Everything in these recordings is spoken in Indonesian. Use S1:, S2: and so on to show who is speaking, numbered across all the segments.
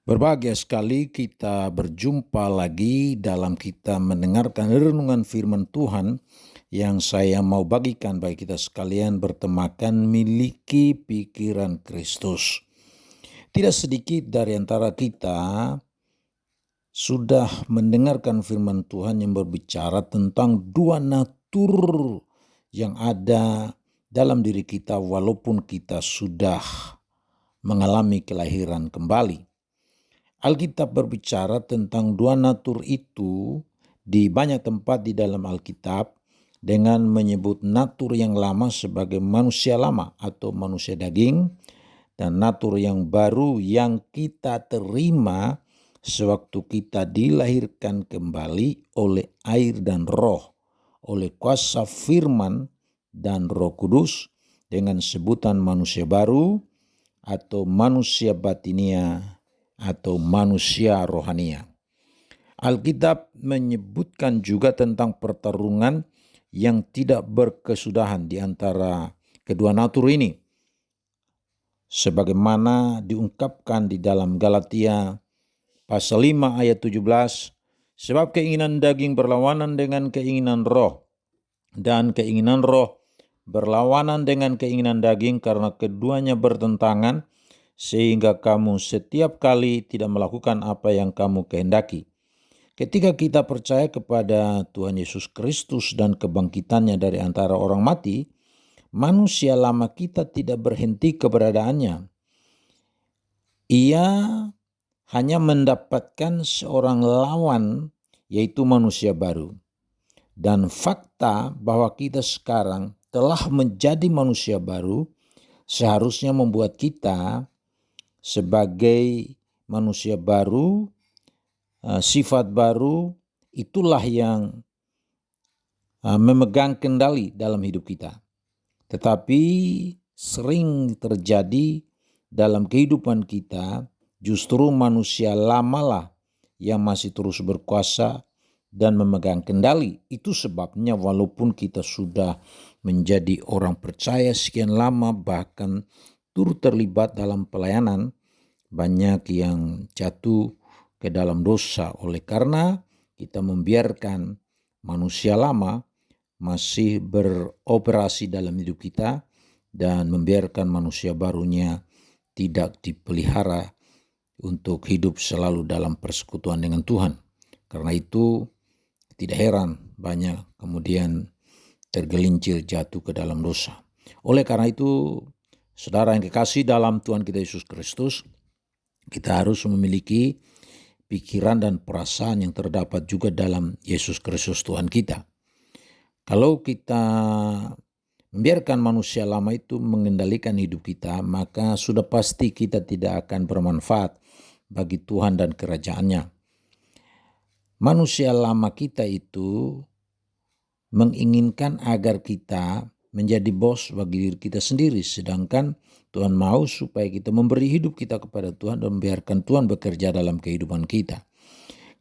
S1: Berbahagia sekali kita berjumpa lagi dalam kita mendengarkan renungan firman Tuhan yang saya mau bagikan bagi kita sekalian bertemakan miliki pikiran Kristus. Tidak sedikit dari antara kita sudah mendengarkan firman Tuhan yang berbicara tentang dua natur yang ada dalam diri kita walaupun kita sudah mengalami kelahiran kembali. Alkitab berbicara tentang dua natur itu di banyak tempat di dalam Alkitab dengan menyebut natur yang lama sebagai manusia lama atau manusia daging dan natur yang baru yang kita terima sewaktu kita dilahirkan kembali oleh air dan roh, oleh kuasa firman dan Roh Kudus dengan sebutan manusia baru atau manusia batinia atau manusia rohania. Alkitab menyebutkan juga tentang pertarungan yang tidak berkesudahan di antara kedua natur ini. Sebagaimana diungkapkan di dalam Galatia pasal 5 ayat 17, sebab keinginan daging berlawanan dengan keinginan roh, dan keinginan roh berlawanan dengan keinginan daging karena keduanya bertentangan, sehingga kamu setiap kali tidak melakukan apa yang kamu kehendaki. Ketika kita percaya kepada Tuhan Yesus Kristus dan kebangkitannya dari antara orang mati, manusia lama kita tidak berhenti keberadaannya. Ia hanya mendapatkan seorang lawan, yaitu manusia baru. Dan fakta bahwa kita sekarang telah menjadi manusia baru seharusnya membuat kita sebagai manusia baru, sifat baru, itulah yang memegang kendali dalam hidup kita. Tetapi sering terjadi dalam kehidupan kita, justru manusia lamalah yang masih terus berkuasa dan memegang kendali. Itu sebabnya walaupun kita sudah menjadi orang percaya sekian lama, bahkan turut terlibat dalam pelayanan, banyak yang jatuh ke dalam dosa oleh karena kita membiarkan manusia lama masih beroperasi dalam hidup kita dan membiarkan manusia barunya tidak dipelihara untuk hidup selalu dalam persekutuan dengan Tuhan. Karena itu tidak heran banyak kemudian tergelincir jatuh ke dalam dosa. Oleh karena itu, saudara yang kekasih dalam Tuhan kita Yesus Kristus, kita harus memiliki pikiran dan perasaan yang terdapat juga dalam Yesus Kristus Tuhan kita. Kalau kita membiarkan manusia lama itu mengendalikan hidup kita, maka sudah pasti kita tidak akan bermanfaat bagi Tuhan dan kerajaannya. Manusia lama kita itu menginginkan agar kita menjadi bos bagi diri kita sendiri, sedangkan Tuhan mau supaya kita memberi hidup kita kepada Tuhan dan membiarkan Tuhan bekerja dalam kehidupan kita.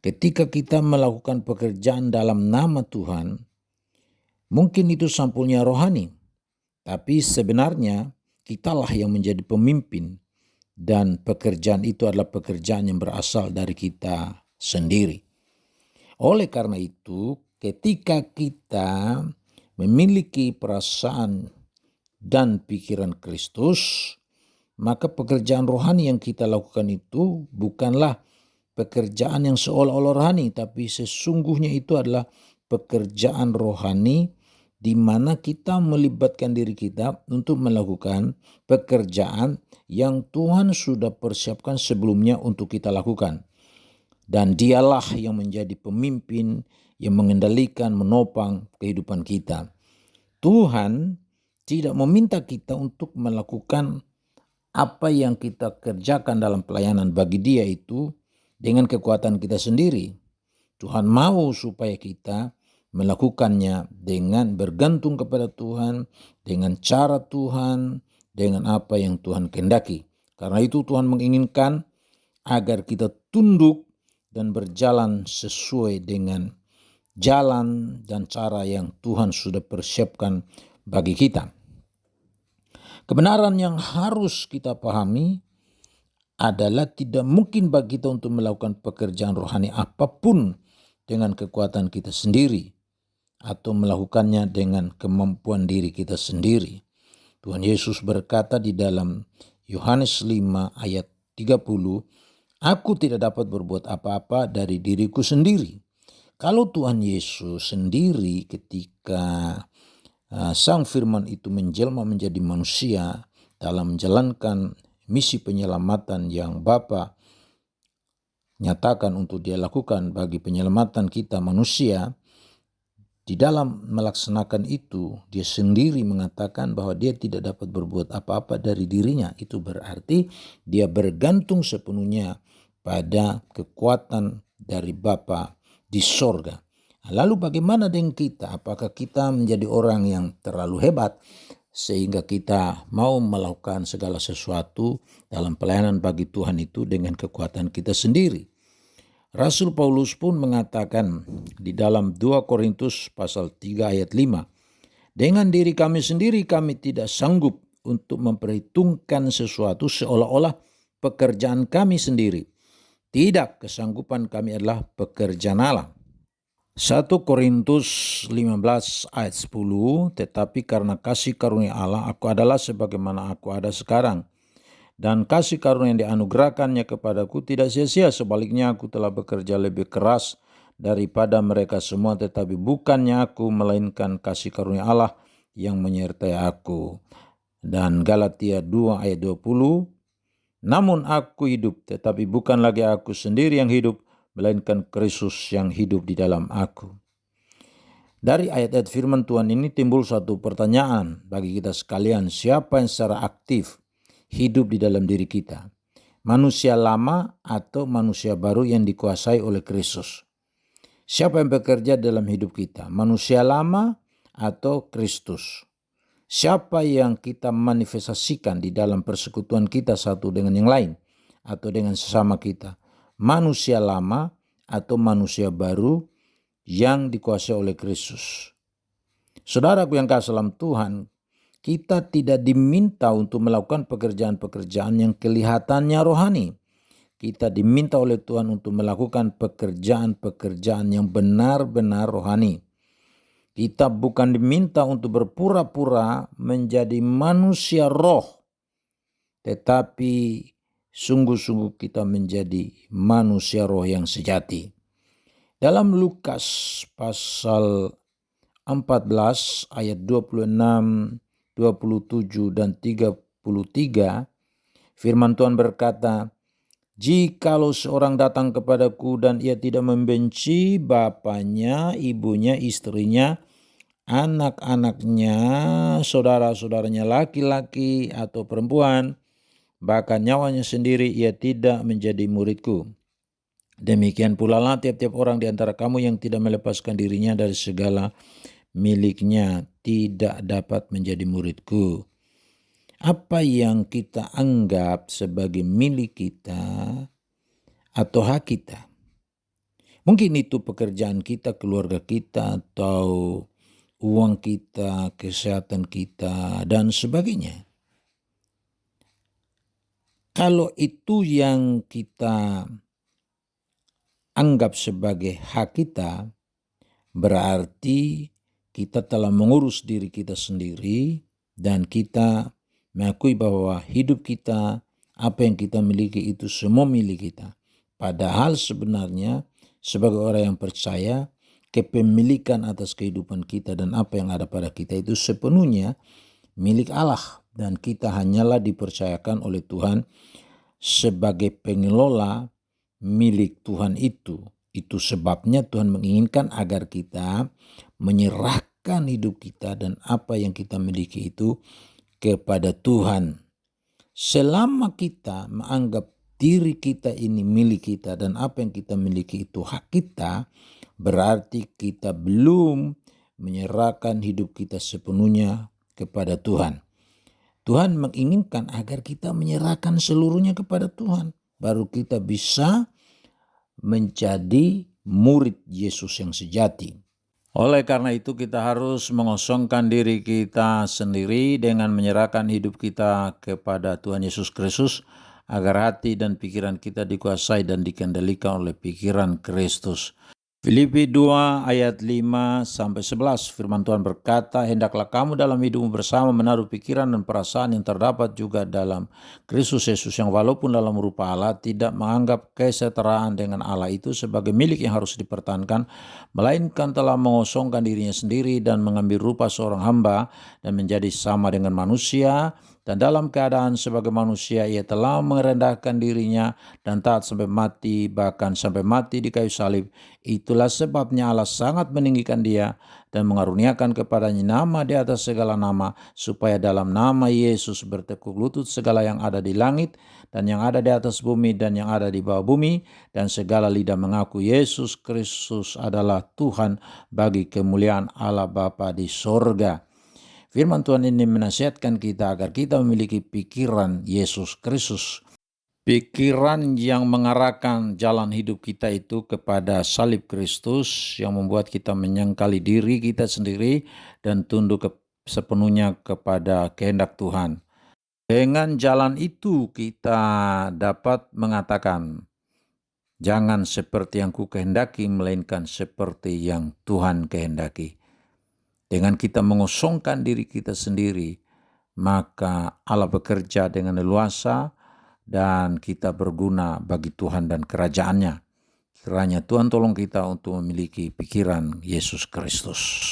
S1: Ketika kita melakukan pekerjaan dalam nama Tuhan, mungkin itu sampulnya rohani, tapi sebenarnya kitalah yang menjadi pemimpin dan pekerjaan itu adalah pekerjaan yang berasal dari kita sendiri. Oleh karena itu, ketika kita memiliki perasaan dan pikiran Kristus, maka pekerjaan rohani yang kita lakukan itu bukanlah pekerjaan yang seolah-olah rohani, tapi sesungguhnya itu adalah pekerjaan rohani di mana kita melibatkan diri kita untuk melakukan pekerjaan yang Tuhan sudah persiapkan sebelumnya untuk kita lakukan. Dan dialah yang menjadi pemimpin, yang mengendalikan, menopang kehidupan kita. Tuhan tidak meminta kita untuk melakukan apa yang kita kerjakan dalam pelayanan bagi Dia itu dengan kekuatan kita sendiri. Tuhan mau supaya kita melakukannya dengan bergantung kepada Tuhan, dengan cara Tuhan, dengan apa yang Tuhan kehendaki. Karena itu Tuhan menginginkan agar kita tunduk dan berjalan sesuai dengan jalan dan cara yang Tuhan sudah persiapkan bagi kita. Kebenaran yang harus kita pahami adalah tidak mungkin bagi kita untuk melakukan pekerjaan rohani apapun dengan kekuatan kita sendiri atau melakukannya dengan kemampuan diri kita sendiri. Tuhan Yesus berkata di dalam Yohanes 5 ayat 30, "Aku tidak dapat berbuat apa-apa dari diriku sendiri." Kalau Tuhan Yesus sendiri ketika Sang Firman itu menjelma menjadi manusia dalam menjalankan misi penyelamatan yang Bapa nyatakan untuk dia lakukan bagi penyelamatan kita manusia, di dalam melaksanakan itu dia sendiri mengatakan bahwa dia tidak dapat berbuat apa-apa dari dirinya. Itu berarti dia bergantung sepenuhnya pada kekuatan dari Bapa di sorga. Lalu bagaimana dengan kita? Apakah kita menjadi orang yang terlalu hebat sehingga kita mau melakukan segala sesuatu dalam pelayanan bagi Tuhan itu dengan kekuatan kita sendiri? Rasul Paulus pun mengatakan di dalam 2 Korintus pasal 3 ayat 5, "Dengan diri kami sendiri kami tidak sanggup untuk memperhitungkan sesuatu seolah-olah pekerjaan kami sendiri. Tidak, kesanggupan kami adalah pekerjaan Allah." 1 Korintus 15 ayat 10, "Tetapi karena kasih karunia Allah, aku adalah sebagaimana aku ada sekarang. Dan kasih karunia yang dianugerahkannya kepadaku tidak sia-sia. Sebaliknya aku telah bekerja lebih keras daripada mereka semua, tetapi bukannya aku, melainkan kasih karunia Allah yang menyertai aku." Dan Galatia 2 ayat 20, "Namun aku hidup, tetapi bukan lagi aku sendiri yang hidup, melainkan Kristus yang hidup di dalam aku." Dari ayat-ayat firman Tuhan ini timbul suatu pertanyaan bagi kita sekalian, siapa yang secara aktif hidup di dalam diri kita? Manusia lama atau manusia baru yang dikuasai oleh Kristus? Siapa yang bekerja dalam hidup kita? Manusia lama atau Kristus? Siapa yang kita manifestasikan di dalam persekutuan kita satu dengan yang lain atau dengan sesama kita? Manusia lama atau manusia baru yang dikuasai oleh Kristus? Saudaraku yang kasih dalam Tuhan, kita tidak diminta untuk melakukan pekerjaan-pekerjaan yang kelihatannya rohani. Kita diminta oleh Tuhan untuk melakukan pekerjaan-pekerjaan yang benar-benar rohani. Kita bukan diminta untuk berpura-pura menjadi manusia roh, tetapi sungguh-sungguh kita menjadi manusia roh yang sejati. Dalam Lukas pasal 14 ayat 26, 27 dan 33, firman Tuhan berkata, "Jikalau seorang datang kepadaku dan ia tidak membenci bapaknya, ibunya, istrinya, anak-anaknya, saudara-saudaranya laki-laki atau perempuan, bahkan nyawanya sendiri, ia tidak menjadi muridku. Demikian pula lah tiap-tiap orang di antara kamu yang tidak melepaskan dirinya dari segala miliknya tidak dapat menjadi muridku." Apa yang kita anggap sebagai milik kita atau hak kita? Mungkin itu pekerjaan kita, keluarga kita, atau uang kita, kesehatan kita, dan sebagainya. Kalau itu yang kita anggap sebagai hak kita, berarti kita telah mengurus diri kita sendiri dan kita mengakui bahwa hidup kita, apa yang kita miliki itu semua milik kita. Padahal sebenarnya sebagai orang yang percaya, kepemilikan atas kehidupan kita dan apa yang ada pada kita itu sepenuhnya milik Allah. Dan kita hanyalah dipercayakan oleh Tuhan sebagai pengelola milik Tuhan itu. Itu sebabnya Tuhan menginginkan agar kita menyerahkan hidup kita dan apa yang kita miliki itu kepada Tuhan. Selama kita menganggap diri kita ini milik kita dan apa yang kita miliki itu hak kita, berarti kita belum menyerahkan hidup kita sepenuhnya kepada Tuhan. Tuhan menginginkan agar kita menyerahkan seluruhnya kepada Tuhan. Baru kita bisa menjadi murid Yesus yang sejati. Oleh karena itu kita harus mengosongkan diri kita sendiri dengan menyerahkan hidup kita kepada Tuhan Yesus Kristus agar hati dan pikiran kita dikuasai dan dikendalikan oleh pikiran Kristus. Filipi 2 ayat 5-11 firman Tuhan berkata, hendaklah kamu dalam hidupmu bersama menaruh pikiran dan perasaan yang terdapat juga dalam Kristus Yesus, yang walaupun dalam rupa Allah tidak menganggap kesetaraan dengan Allah itu sebagai milik yang harus dipertahankan, melainkan telah mengosongkan dirinya sendiri dan mengambil rupa seorang hamba dan menjadi sama dengan manusia. Dan dalam keadaan sebagai manusia ia telah merendahkan dirinya dan taat sampai mati, bahkan sampai mati di kayu salib. Itulah sebabnya Allah sangat meninggikan dia dan mengaruniakan kepadanya nama di atas segala nama, supaya dalam nama Yesus bertekuk lutut segala yang ada di langit dan yang ada di atas bumi dan yang ada di bawah bumi, dan segala lidah mengaku Yesus Kristus adalah Tuhan, bagi kemuliaan Allah Bapa di sorga. Firman Tuhan ini menasihatkan kita agar kita memiliki pikiran Yesus Kristus. Pikiran yang mengarahkan jalan hidup kita itu kepada salib Kristus, yang membuat kita menyangkali diri kita sendiri dan tunduk sepenuhnya kepada kehendak Tuhan. Dengan jalan itu kita dapat mengatakan, jangan seperti yang ku kehendaki, melainkan seperti yang Tuhan kehendaki. Dengan kita mengosongkan diri kita sendiri, maka Allah bekerja dengan leluasa dan kita berguna bagi Tuhan dan kerajaan-Nya. Kiranya Tuhan tolong kita untuk memiliki pikiran Yesus Kristus.